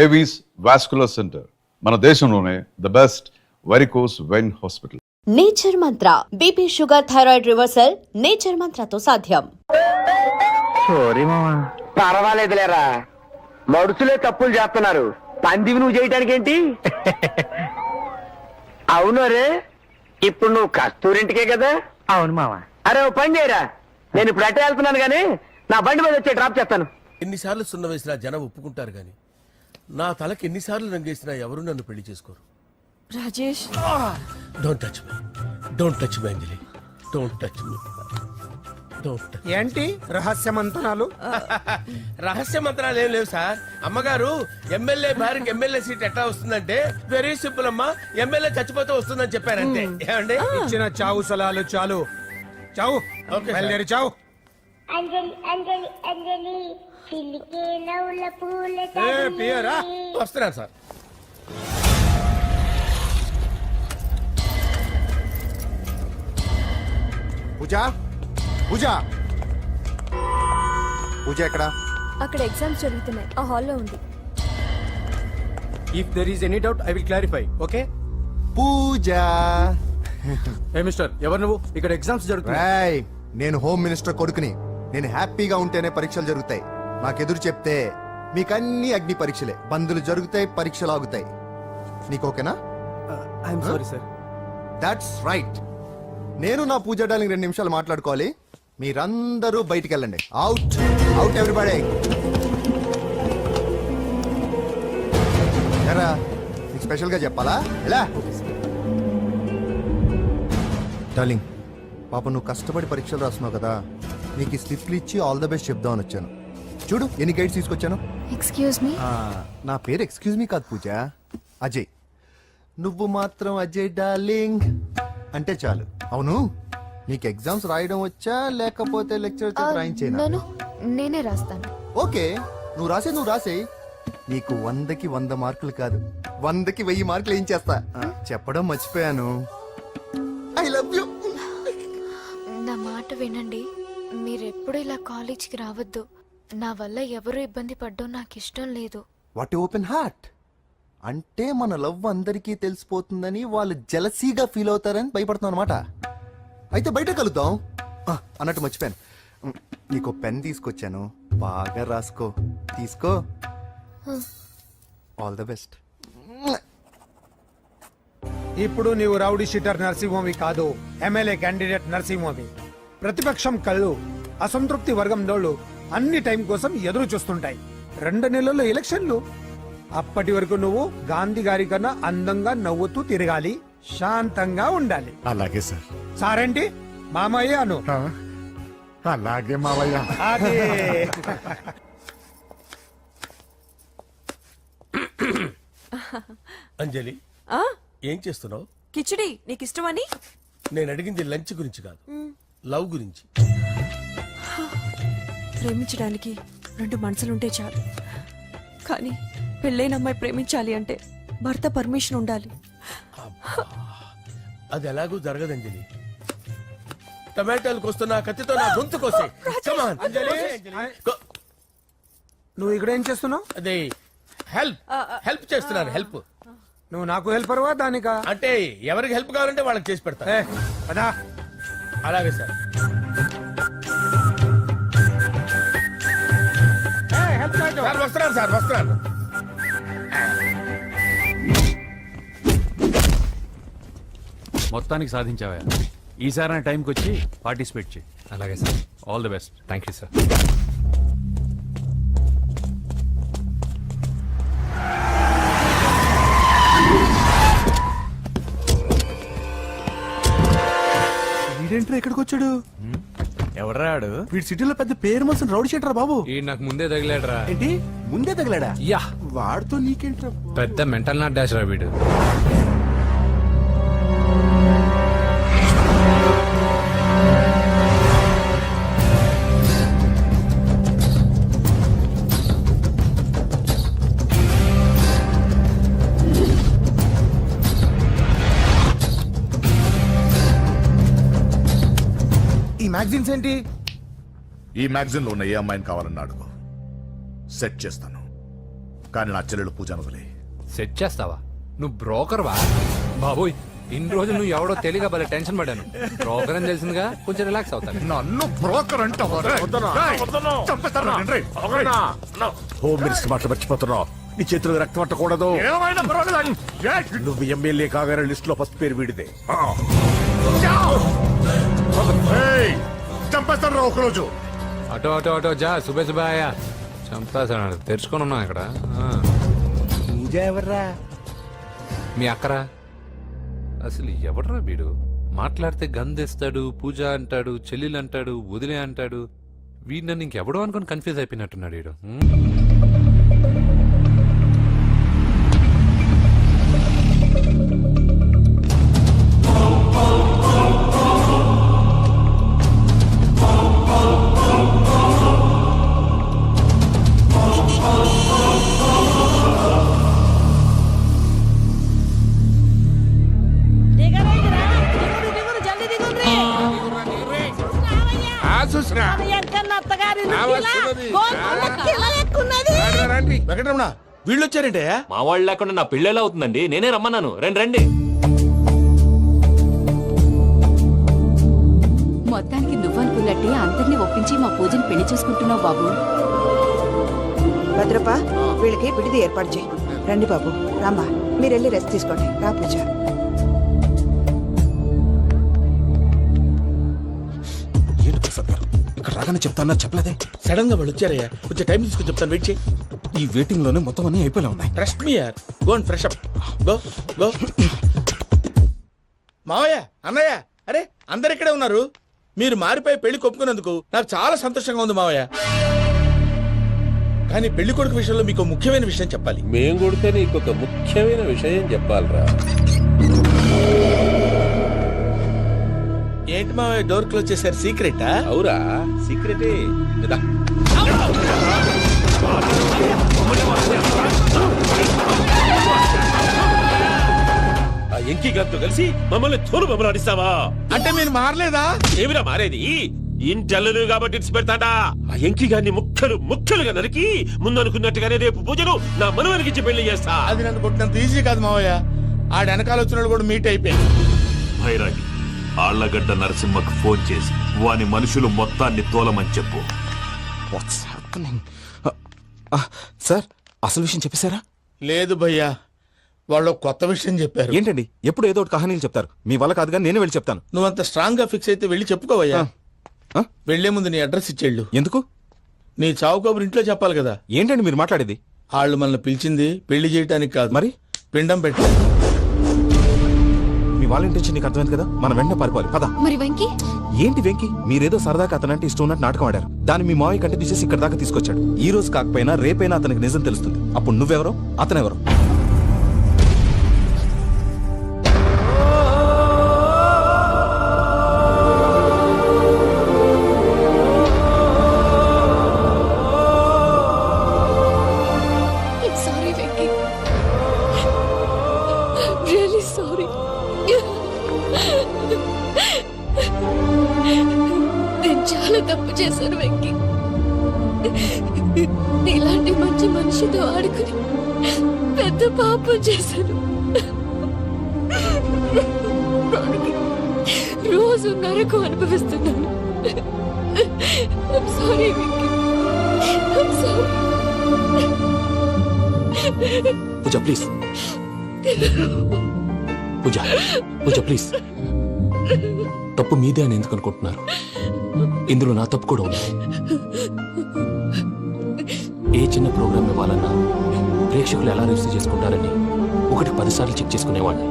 Avis vascular center మన దేశంలోనే the best varicose vein hospital. Nature mantra BP sugar thyroid reversal nature మంత్రతో సాధ్యం. Sorry మామా. పర్వాలేదులేరా, మడుసులే తప్పులు చేస్తున్నారు, పందివి నువ్వు చేయటానికి ఏంటి? అవును రే, ఇప్పుడు నువ్వు కస్తూరింటికే కదా? అవును మామా. అరే ఓ పని చేయరా, నేను ఇప్పుడు అట్టే వెళ్తున్నాను గానీ నా బండి మీద వచ్చి డ్రాప్ చేస్తాను. ఎన్నిసార్లు సున్న వేసినా జనం ఒప్పుకుంటారు గాని నా తలకి ఎన్నిసార్లు రంగేసినా ఎవరు నన్ను పెళ్లి చేసుకోరు. Rajesh, don't touch me, don't touch me Anjali, don't touch me, don't touch. ఏంటి రహస్య మంతనాలు? రహస్య మంత్రాలు ఏం లేవు సార్. అమ్మగారు ఎమ్మెల్యే భార్యకి ఎమ్మెల్యే సీట్ ఎట్లా వస్తుందంటే వెరీ సింపుల్ అమ్మా, ఎమ్మెల్యే చచ్చిపోతే వస్తుందని చెప్పారంటే. ఏమండి ఇచ్చిన చావు సలాలు చాలు. చావు, ఓకే బయలుదేరి చావు. అంజలి అంజలి అంజలి చిల్లికే నవ్వుల పూల పియరా వస్తున్నాను సార్. పూజ పూజ పూజ ఎక్కడ? అక్కడ ఎగ్జామ్స్ జరుగుతున్నాయి, ఆ హాల్లో ఉంది. If there is any doubt I will clarify. Okay Pooja. ఏ మిస్టర్, ఎవరు నువ్వు? ఇక్కడ ఎగ్జామ్స్ జరుగుతున్నాయి. రాయ్, నేను హోమ్ మినిస్టర్ కొడుకుని. నేను హ్యాపీగా ఉంటేనే పరీక్షలు జరుగుతాయి. నాకెదురు చెప్తే మీకన్నీ అగ్ని పరీక్షలే. బందులు జరుగుతాయి, పరీక్షలు ఆగుతాయి. నీకు ఓకేనా? I'm sorry sir. That's right. నేను నా పూజ డార్లింగ్ 2 నిమిషాలు మాట్లాడుకోవాలి. మీరందరూ బయటికి వెళ్ళండి. Out out everybody. ఎరా, నీకు స్పెషల్ గా చెప్పాలా? ఎలా డార్లింగ్, పాప నువ్వు కష్టపడి పరీక్షలు రాస్తున్నావు కదా, నీకు ఈ స్లిప్లు ఇచ్చి ఆల్ ద బెస్ట్ చెప్దామని వచ్చాను. చూడు ఎన్ని గైడ్స్ తీసుకొచ్చాను. Excuse me. నా పేరు ఎక్స్క్యూజ్ మీ కాదు పూజ, అజయ్. నువ్వు మాత్రం అజయ్ డార్లింగ్ అంటే చాలు. అవును, నీకు ఎగ్జామ్స్ రాయడం వచ్చా లేకపోతే లెక్చర్ రాయించేనా? నేనే రాస్తాను. ఓకే, నువ్వు రాసే. నీకు 100కి 100 మార్కులు కాదు, 100కి 1000 మార్కులు ఏం చేస్తా. చెప్పడం మర్చిపోయాను, ఐ లవ్ యూ. నా మాట వినండి, మీరెప్పుడు ఇలా కాలేజీకి రావద్దు. నా వల్ల ఎవరు ఇబ్బంది పడ్డం నాకు ఇష్టం లేదు. What open heart. అంటే మన లవ్ అందరికీ తెలిసిపోతుందని వాళ్ళు జలసీగా ఫీల్ అవుతారని భయపడుతున్నాం అనమాట. అయితే బయట కలుద్దాం. అన్నట్టు మర్చిపోయాను, నీకు పెన్ తీసుకొచ్చాను, బాగా రాసుకో. తీసుకో. All the best. ఇప్పుడు నీవు రౌడీ షీటర్ నరసింహవి కాదు, ఎమ్మెల్యే క్యాండిడేట్ నరసింహవి. ప్రతిపక్షం కళ్ళు అసంతృప్తి వర్గం దోళ్ళు అన్ని టైం కోసం ఎదురు చూస్తుంటాయి. 2 నెలల్లో ఎలక్షన్లు. అప్పటి వరకు నువ్వు గాంధీ గారి కన్నా అందంగా నవ్వుతూ తిరగాలి, శాంతంగా ఉండాలి. అలాగే సార్. సారేంటి మామయ్య అను. అలాగే మావయ్య. అదే. అంజలి, ఏం చేస్తున్నావు? కిచిడి నీకు ఇష్టమని. నేను అడిగింది లంచ్ గురించి కాదు, లవ్ గురించి. ప్రేమించడానికి 2 మనసులుంటే చాలు, కానీ పెళ్ళైన అమ్మాయి ప్రేమించాలి అంటే భర్త పర్మిషన్ ఉండాలి. అది ఎలాగూ జరగదు అంజలి. టమాటాలు కోస్తున్నా కత్తితో నా గొంతు కోసే. నువ్వు ఇక్కడ ఏం చేస్తున్నావు? అదే హెల్ప్ చేస్తున్నాను. హెల్ప్. నువ్వు నాకు హెల్పర్వా దానికా? అంటే ఎవరికి హెల్ప్ కావాలంటే వాళ్ళకి చేసి పెడతా. అదా. అలాగే సార్. వస్తున్నాను. మొత్తానికి సాధించావా? ఈసారి టైంకి వచ్చి పార్టిసిపేట్ చేయి. అలాగే sir. All the best. Thank you sir. వీడేంట్రా ఎక్కడికి వచ్చాడు? ఎవడ్రాడు? వీడి సిటీలో పెద్ద పేరు మోసిన రౌడీ షీటర్ బాబు. ఈ నాకు ముందే తగిలాడరా. ఏంటి ముందే తగిలాడా? యా, వాడితో నీకేంట్రా? పెద్ద మెంటల్ నాట్ డాష్ రా వీడు. ఈ మ్యాగజైన్స్ ఏంటి? ఈ మ్యాగజైన్ లో ఉన్న ఏ అమ్మాయిని కావాలన్నా అడుగు, సెట్ చేస్తాను. కానీ నా చెల్లెలు పూజ వదిలే. సెట్ చేస్తావా? నువ్వు బ్రోకర్వా? బాబోయ్, ఇన్ని రోజులు నువ్వు ఎవడో తెలియక భలే టెన్షన్ పడ్డాను. బ్రోకర్ అని తెలిసిందిగా కొంచెం రిలాక్స్ అవుతాను. నన్ను బ్రోకర్ అంటావా? హోమ్ మినిస్టర్ మాటలు మర్చిపోతున్నావు. నీ చేతులు రక్తం పట్టకూడదు. నువ్వు ఎమ్మెల్యే కాగానే లిస్ట్ లో ఫస్ట్ పేరు వీడిదే. చంపేస్తాను ఒకరోజు. అటో అటో అటో జా సుబే సుబాయ చంపేశాడు. తెరుచుకొని ఉన్నాం ఇక్కడ. పూజ ఎవర్రా? మీ అక్కరా? అసలు ఎవడరా వీడు? మాట్లాడితే గంధేస్తాడు, పూజ అంటాడు, చెల్లెలు అంటాడు, వదిలే అంటాడు. వీడు నన్ను ఇంకెవడో అనుకుని కన్ఫ్యూజ్ అయిపోయినట్టున్నాడు వీడు. వెంకటరమణ, వీళ్ళు వచ్చారంటే మా వాళ్ళు లేకుండా నా పెళ్ళేలా అవుతుందండి? నేనే రమ్మన్నాను. రండి రండి. మొత్తానికి నువ్వనుకున్నట్టే అందరినీ ఒప్పించి మా పూజని పెళ్లి చేసుకుంటున్నావు బాబు. భద్రప్ప, వీళ్ళకి విడిది ఏర్పాటు చేయి. రండి బాబు, రామ్మా, మీరు వెళ్ళి రెస్ట్ తీసుకోండి. రా పూజ. ఏంటి ప్రసాద్ గారు ఇక్కడ రాగానే చెప్తాను చెప్పలేదే? సడన్ గా వాళ్ళు వచ్చారయ్యా, కొంచెం టైం తీసుకుని చెప్తాను. వెయిట్ చేయి. ఈ వెయిటింగ్ లోనే మొత్తం అన్ని అయిపోయి ఉన్నాయి. ట్రస్ట్ మీ యార్. Go and fresh up. Go go. మావయ్య, అన్నయ్య, అరే అందరు ఇక్కడే ఉన్నారు. మీరు మారిపోయి పెళ్లి కొప్పుకున్నందుకు నాకు చాలా సంతోషంగా ఉంది మావయ్య. కానీ పెళ్లి కొడుకు విషయంలో మీకు ముఖ్యమైన విషయం చెప్పాలి. మేం కొడితే నీకు ఒక ముఖ్యమైన విషయం చెప్పాలరా. ఏంటి మావయ్య డోర్ క్లోజ్ చేశారు? సీక్రెటా? అవురా, సీక్రెటే. ఆ ఎంకి గారితో కలిసి మమ్మల్ని తోలు బొమ్మలాడిస్తావా? అంటే మీరు మారలేదా? ఏమిరా మారేది? ఇంటల్లు కాబట్టి ఇడిచి పెడతాడా? ఆ ఎంకి గారిని ముక్కలుగా నరికి ముందు అనుకున్నట్టుగానే రేపు పూజను నా మనవనికిచ్చి పెళ్లి చేస్తా. అది నన్ను కొట్టినంత ఈజీ కాదు మావయ్య. ఆడ వెనకాల వచ్చిన కూడా మీట్ అయిపోయింది. భైరాగి ఆళ్లగడ్డ నరసింహకు ఫోన్ చేసి వాని మనుషులు మొత్తాన్ని తోలమని చెప్పు. సార్, అసలు విషయం చెప్పేశారా? లేదు భయ్యా, వాళ్ళు కొత్త విషయం చెప్పారు. ఏంటండి ఎప్పుడు ఏదో ఒకటి కహానీలు చెప్తారు? మీ వల్ల కాదు కానీ నేనే వెళ్ళి చెప్తాను. నువ్వంత స్ట్రాంగ్ గా ఫిక్స్ అయితే వెళ్ళి చెప్పుకోవయ్యా. వెళ్లే ముందు నీ అడ్రస్ ఇచ్చేళ్ళు. ఎందుకు? నీ చావు కబురు ఇంట్లో చెప్పాలి కదా. ఏంటండి మీరు మాట్లాడేది? వాళ్ళు మనల్ని పిలిచింది పెళ్లి చేయటానికి కాదు, మరి పిండం పెట్టారు. మీ వాళ్ళ ఇంటి నీకు అర్థమైంది కదా, మనం వెంటనే పారిపోవాలి. పద. మరి వెంకీ? ఏంటి వెంకి? మీరేదో సరదాగా అతనంటే ఇష్టం ఉన్నట్టు నాటకం ఆడారు. దాన్ని మీ మావయ్య కంటే తీసేసి ఇక్కడ దాకా తీసుకొచ్చాడు. ఈ రోజు కాకపోయినా రేపైనా అతనికి నిజం తెలుస్తుంది. అప్పుడు నువ్వెవరో అతనెవరో. Sorry Venky, really sorry. నేను చాలా తప్పు చేశాను వెంకీ. ఇలాంటి మంచి మనిషితో ఆడుకుని పెద్ద పాపం చేశాను. రోజు నరకం అనుభవిస్తున్నాను. Sorry Venky, sorry. Pooja please. Pooja please. తప్పు మీదే అని ఎందుకు అనుకుంటున్నారు? ఇందులో నా తప్పు కూడా ఉంది. ఏ చిన్న ప్రోగ్రామ్ ఇవ్వాలన్నా ప్రేక్షకులు ఎలా రిసీవ్ చేసుకుంటారని 1-10 సార్లు చెక్ చేసుకునేవాడిని.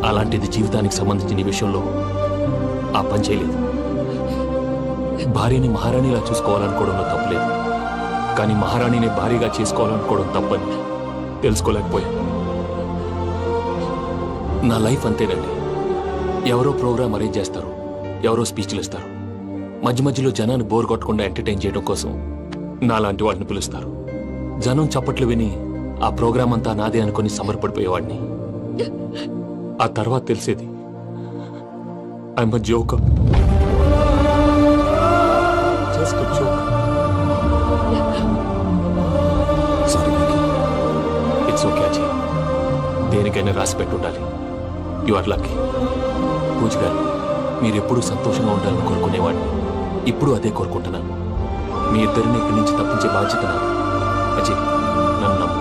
అలాంటిది జీవితానికి సంబంధించిన ఈ విషయంలో ఆ పని చేయలేదు. భార్యని మహారాణిలా చూసుకోవాలనుకోవడంలో తప్పులేదు, కానీ మహారాణిని భార్యగా చేసుకోవాలనుకోవడం తప్పని తెలుసుకోలేకపోయా. నా లైఫ్ అంతేనండి. ఎవరో ప్రోగ్రామ్ అరేంజ్ చేస్తారు, ఎవరో స్పీచ్లు ఇస్తారు. మధ్య మధ్యలో జనాన్ని బోర్ కొట్టకుండా ఎంటర్టైన్ చేయడం కోసం నాలాంటి వాడిని పిలుస్తారు. జనం చప్పట్లు విని ఆ ప్రోగ్రామ్ అంతా నాదే అనుకుని సమర్పడిపోయేవాడిని. ఆ తర్వాత తెలిసేది I'm a joker. Just a joker. Sorry. Okay Ajay, దేనికైనా రాసి పెట్టుండాలి. You are lucky. పూజ గారు, మీరు ఎప్పుడూ సంతోషంగా ఉండాలని కోరుకునేవాడిని. ఇప్పుడు అదే కోరుకుంటున్నాను. మీ ఇద్దరిని ఇక్కడి నుంచి తప్పించే బాధ్యత నాది. అజయ్, నన్ను నమ్ము.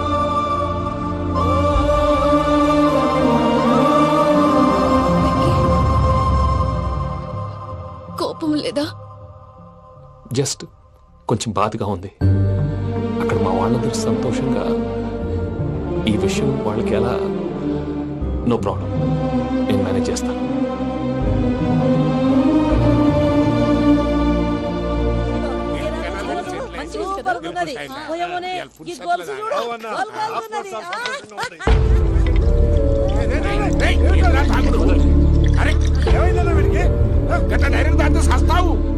కోపం లేదా? జస్ట్ కొంచెం బాధగా ఉంది. అక్కడ మా వాళ్ళందరూ సంతోషంగా, ఈ విషయం వాళ్ళకి ఎలా? నో ప్రాబ్లం, నేను మేనేజ్ చేస్తాను.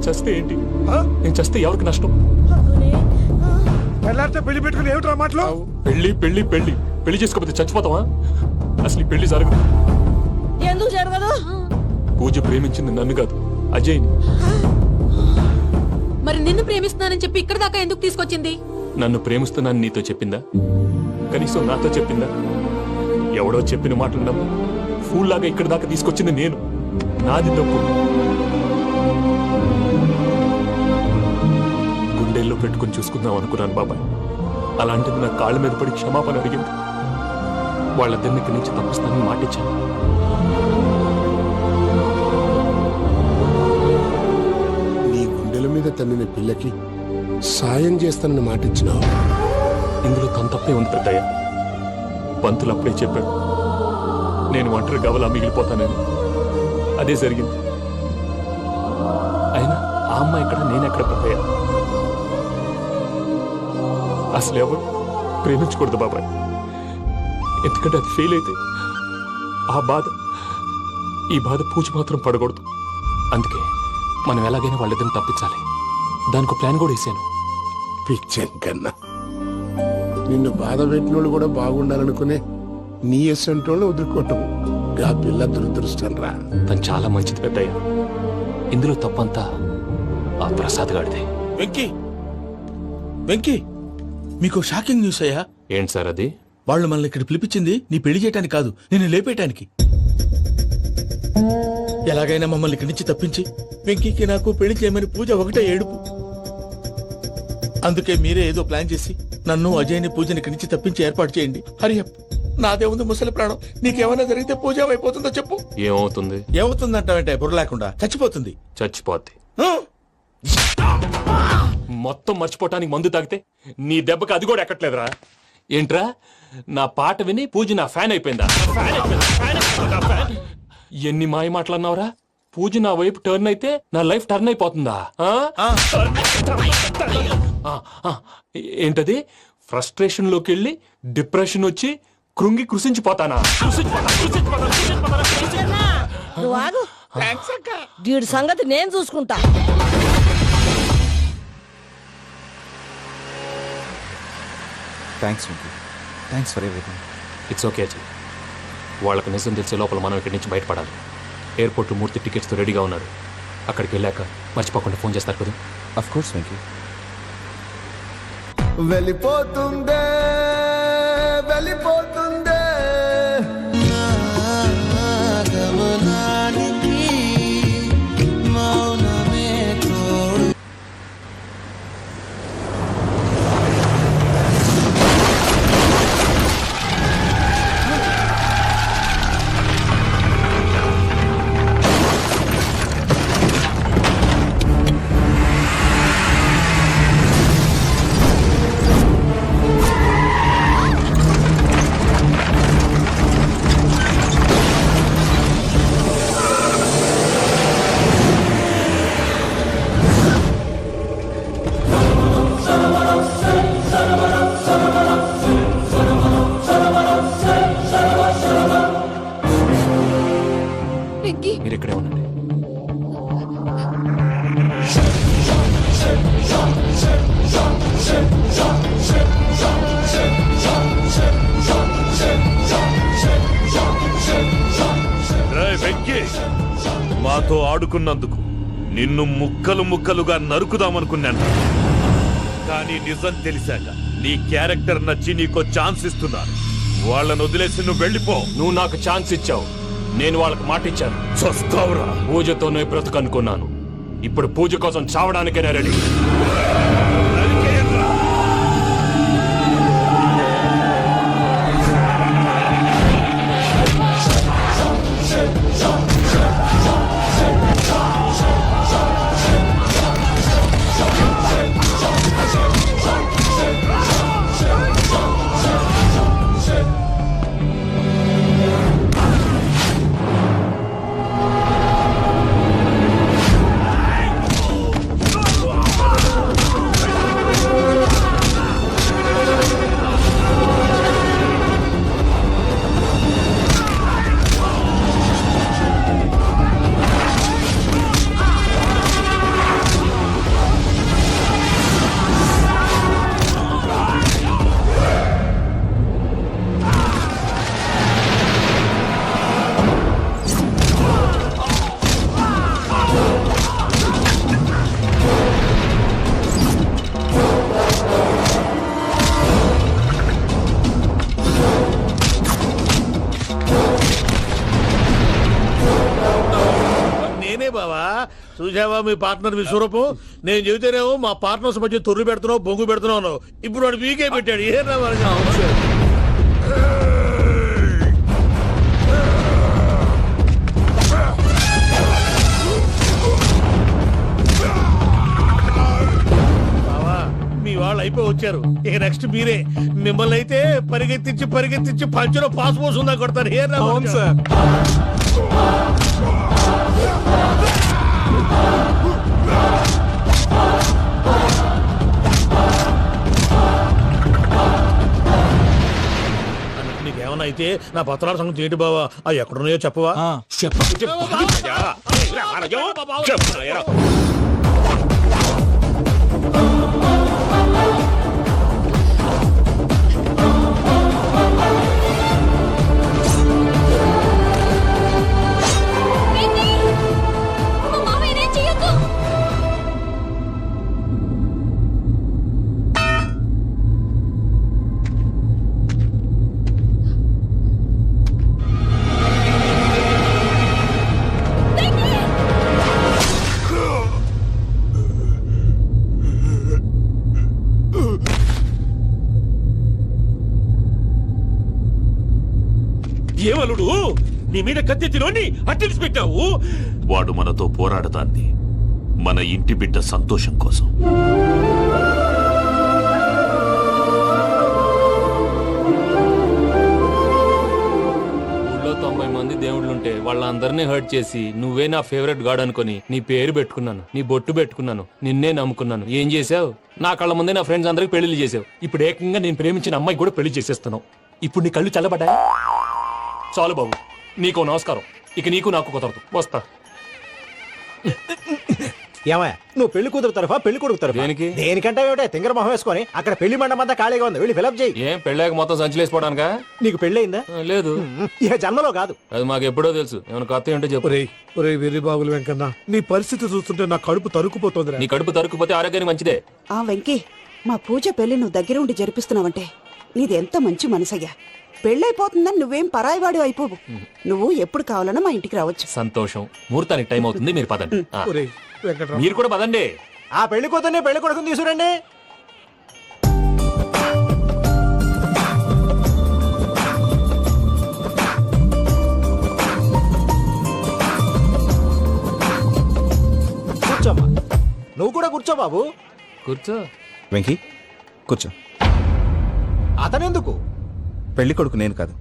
చస్తే ఏంటి? నేను చస్తే ఎవరికి నష్టం? పెళ్లి పెట్టుకుని ఏమిట్రా మాటలు? పెళ్లి పెళ్లి పెళ్లి పెళ్లి చేసుకోకపోతే చచ్చిపోతావా? అసలు ఈ పెళ్లి జరగదు. ఎందుకు జరగదు? పూజ ప్రేమించింది నన్ను కాదు, అజయ్ని. మరి నిన్ను ప్రేమిస్తున్నానని చెప్పి ఇక్కడ దాకా ఎందుకు తీసుకొచ్చింది? నన్ను ప్రేమిస్తున్నాను నీతో చెప్పిందా? కనీసం నాతో చెప్పిందా? ఎవడో చెప్పిన మాటలు నమ్ము ఫూల్ లాగా ఇక్కడ దాకా తీసుకొచ్చింది నేను. నాది తప్పు. గుండెల్లో పెట్టుకుని చూసుకుందాం అనుకున్నాను బాబాయ్. అలాంటిది నా కాళ్ళ మీద పడి క్షమాపణ అడిగింది. వాళ్ళిద్దరిని ఇక్కడి నుంచి తప్పిస్తానని మాటిచ్చాను. నీ గుండెల మీద తన్నిన పిల్లకి సాయం చేస్తానని మాటిచ్చినావు. ఇందులో తన తప్పే ఉంది పెద్దయ్య. పంతులు అప్పుడే చెప్పాడు, నేను ఒంటరి గవలా మిగిలిపోతానని. అదే జరిగింది. అయినా ఆ అమ్మాయి ఎక్కడ, నేనెక్కడ పెద్దయ్య? అసలు ఎవరు ప్రేమించకూడదు బాబాయ్. ఎందుకంటే అది ఫెయిల్ అయితే ఆ బాధ, ఈ బాధ పూజ మాత్రం పడకూడదు. అందుకే మనం ఎలాగైనా వాళ్ళిద్దరిని తప్పించాలి. దానికి ప్లాన్ కూడా వేసాను. పిచ్చం కన్నా నిన్ను బాధ పెట్టినోళ్ళు కూడా బాగుండాలనుకునే నీ ఎస్సంటోళ్ళు వదులుకోవటం ఆ పిల్ల దురదృష్టం రా. తను చాలా మంచిది పెద్దయ్య. ఇందులో తప్పంతా ఆ ప్రసాద్ గాడిదే. వెంకీ, వెంకీ, మీకు షాకింగ్ న్యూస్ అయ్యా. ఏంటి సార్ అది? వాళ్ళు మనల్ని ఇక్కడ పిలిపించింది నీ పెళ్లి చేయటానికి కాదు, నిన్ను లేపేయటానికి. ఎలాగైనా మమ్మల్ని ఇక్కడి నుంచి తప్పించి వెంకీకి నాకు పెళ్లి చేయమని పూజ ఒకటే ఏడుపు. అందుకే మీరే ఏదో ప్లాన్ చేసి నన్ను అజయ్ని పూజని ఇక్కడి నుంచి తప్పించి ఏర్పాటు చేయండి. హరియప్, నాదే ఉంది ముసలి ప్రాణం. నీకేమైనా జరిగితే పూజ అయిపోతుందో చెప్పు. ఏమవుతుంది? ఏమవుతుందంటావంటే బుర్ర లేకుండా చచ్చిపోతుంది. చచ్చిపోద్ది. మొత్తం మర్చిపోవటానికి మందు తాగితే నీ దెబ్బకి అది కూడా ఎక్కట్లేదురా. ఏంట్రా, నా పాట విని పూజ నా ఫ్యాన్ అయిపోయిందా? ఎన్ని మాయ మాటలన్నావురా? పూజ నా వైపు టర్న్ అయితే నా లైఫ్ టర్న్ అయిపోతుందా? ఏంటది? ఫ్రస్ట్రేషన్ లోకి వెళ్ళి డిప్రెషన్ వచ్చి కృంగి కృషించిపోతానా? వీడి సంగతి నేను చూసుకుంటా. Thanks for everything. It's okay Ajay. వాళ్ళకి నిజం తెలిసే లోపల మనం ఇక్కడి నుంచి బయటపడాలి. ఎయిర్పోర్ట్ మూర్తి టికెట్స్తో రెడీగా ఉన్నాడు. అక్కడికి వెళ్ళాక మర్చిపోకుండా ఫోన్ చేస్తారు కదా. Of course Venky. వెళ్ళిపోతుందే వెళ్ళిపోతుందే మీరు ఇక్కడే ఉండండి. వెంకీ, మాతో ఆడుకున్నందుకు నిన్ను ముక్కలు ముక్కలుగా నరుకుదామనుకున్నాను. కానీ నిజం తెలిసాక నీ క్యారెక్టర్ నచ్చి నీకో ఛాన్స్ ఇస్తున్నాను. వాళ్ళని వదిలేసి నువ్వు వెళ్ళిపో. నువ్వు నాకు ఛాన్స్ ఇచ్చావు, నేను వాళ్ళకి మాట ఇచ్చాను. చస్తావురా. పూజతోనే బ్రతుకనుకున్నాను, ఇప్పుడు పూజ కోసం చావడానికైనా రెడీ. చూసావా మీ పార్ట్నర్ విశ్వరూపం? నేను చెబితేనేమో మా పార్ట్నర్స్ మధ్య తొర్రు పెడుతున్నావు, బొంగు పెడుతున్నావు. ఇప్పుడు వాడు వీకే పెట్టాడు. ఏ మీ వాళ్ళు అయిపోయి వచ్చారు, ఇక నెక్స్ట్ మీరే. మిమ్మల్ని అయితే పరిగెత్తించి పరిగెత్తించి పంచలో పాస్ పోసుందా కొడతారు. ఏ సార్ నీకేమన్నా అయితే నా పత్రాల సంగతి ఏంటి బావా? అవి ఎక్కడున్నాయో చెప్పవా? ఏమలుడు, నీ మీద కత్తెత్తిలోని అట్టెలిసి పెట్టావు. వాడు మనతో పోరాడతాంది మన ఇంటి బిడ్డ సంతోషం కోసం. ఊళ్ళో 90 మంది దేవుళ్ళుంటే వాళ్ళందరినీ హర్ట్ చేసి నువ్వే నా ఫేవరెట్ గాడ్ అనుకుని నీ పేరు పెట్టుకున్నాను, నీ బొట్టు పెట్టుకున్నాను, నిన్నే నమ్ముకున్నాను. ఏం చేసావు? నా కళ్ళ ముందే నా ఫ్రెండ్స్ అందరికి పెళ్లి చేసావు. ఇప్పుడు ఏకంగా నేను ప్రేమించిన అమ్మాయి కూడా పెళ్లి చేసేస్తున్నావు. ఇప్పుడు నీ కళ్ళు చల్లబడ్డాయా? చాలు బాబు, నీకు నమస్కారం. ఇక నీకు నాకు కుదరదు, వస్తా. ఏమయ్య, నువ్వు పెళ్లి కూతురు తరఫా పెళ్లి కొడుకు తరఫా? దేనికి? దేనికంటే ఏమిటే తింగర మొహం వేసుకొని అక్కడ పెళ్లి మండపం అంతా ఖాళీగా ఉంది, వెళ్ళి ఫిలప్ చేయి. ఏం పెళ్ళాక మొత్తం సంచలేసిపోవడానికా? నీకు పెళ్ళయిందా? లేదు. ఇక జన్మలో కాదు. అది మాకు ఎప్పుడో తెలుసు. ఏమైనా కొత్త ఏంటో చెప్పు. వెర్రి బాబులు వెంకన్న, నీ పరిస్థితి చూస్తుంటే నా కడుపు తరుక్కుపోతుంది. నీ కడుపు తరుక్కుపోతే ఆరోగ్యానికి మంచిదే. ఆ వెంకీ, మా పూజ పెళ్లి నువ్వు దగ్గర ఉండి జరిపిస్తున్నావంటే నీది ఎంత మంచి మనసయ్యా. పెళ్ళైపోతుందని నువ్వేం పరాయివాడు అయిపోవు. నువ్వు ఎప్పుడు కావాలన్నా మా ఇంటికి రావచ్చు. సంతోషం. ముహూర్తానికి టైం అవుతుంది, మీరు పదండి. వెంకట్రావు, మీరు కూడా పదండి. ఆ పెళ్లి కూతుర్ని పెళ్లి కొడుకుని తీసుకురండి. కూర్చోమ్మా. నువ్వు కూడా కూర్చో బాబు. కూర్చో. వెంకీ కూర్చో. అతనెందుకు? పెళ్లి కొడుకు నేను కాదు,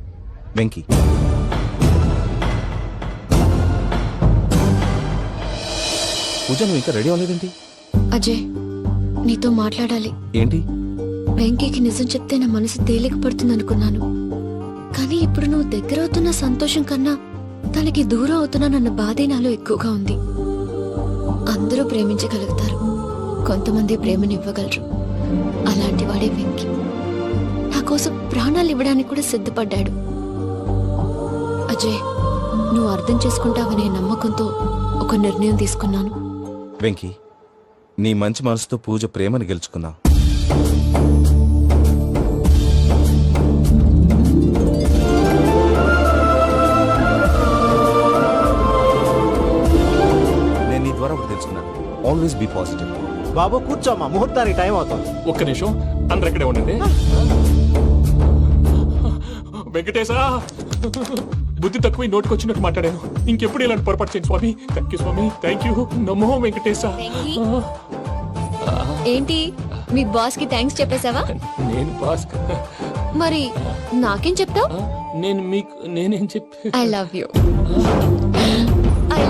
వెంకీ. పూజ, నువ్వు ఇంకా రెడీ అవ్వలేదేంటి? అజయ్, నీతో మాట్లాడాలి. ఏంటి? వెంకీకి నిజం చెప్తే నా మనసు తేలిక పడుతుంది అనుకున్నాను. కానీ ఇప్పుడు నువ్వు దగ్గర అవుతున్న సంతోషం కన్నా తనకి దూరం అవుతున్నానన్న బాధే నాలో ఎక్కువగా ఉంది. అందరూ ప్రేమించగలుగుతారు, కొంతమంది ప్రేమనివ్వగలరు. అలాంటి వాడే వెంకీ. నా కోసం ప్రాణాలు ఇవ్వడానికి కూడా సిద్ధపడ్డాడు. అజయ్, నువ్వు అర్థం చేసుకుంటావనే నమ్మకంతో ఒక నిర్ణయం తీసుకున్నాను. వెంకీ, నీ మంచి మనసుతో పూజ ప్రేమని గెలుచుకుందాం. Always be positive. బాబు కూర్చోమ్మా, ముహూర్తానికి టైం అవుతుంది. ఒక్క నిమిషం, అందరు ఇక్కడే ఉండండి. వెంకటేశా, బుద్ధి తక్కువ నోటికి వచ్చినట్టు మాట్లాడాను. ఇంకెప్పుడు ఇలాంటి పొరపాటు చేయండి స్వామి. థ్యాంక్ యూ స్వామి, థ్యాంక్ యూ. నమో వెంకటేశ. ఏంటి మీ బాస్ కి థ్యాంక్స్ చెప్పేశావా? నేను బాస్ మరి నాకేం చెప్తావు? నేనేం చెప్పి ఐ లవ్ యూ.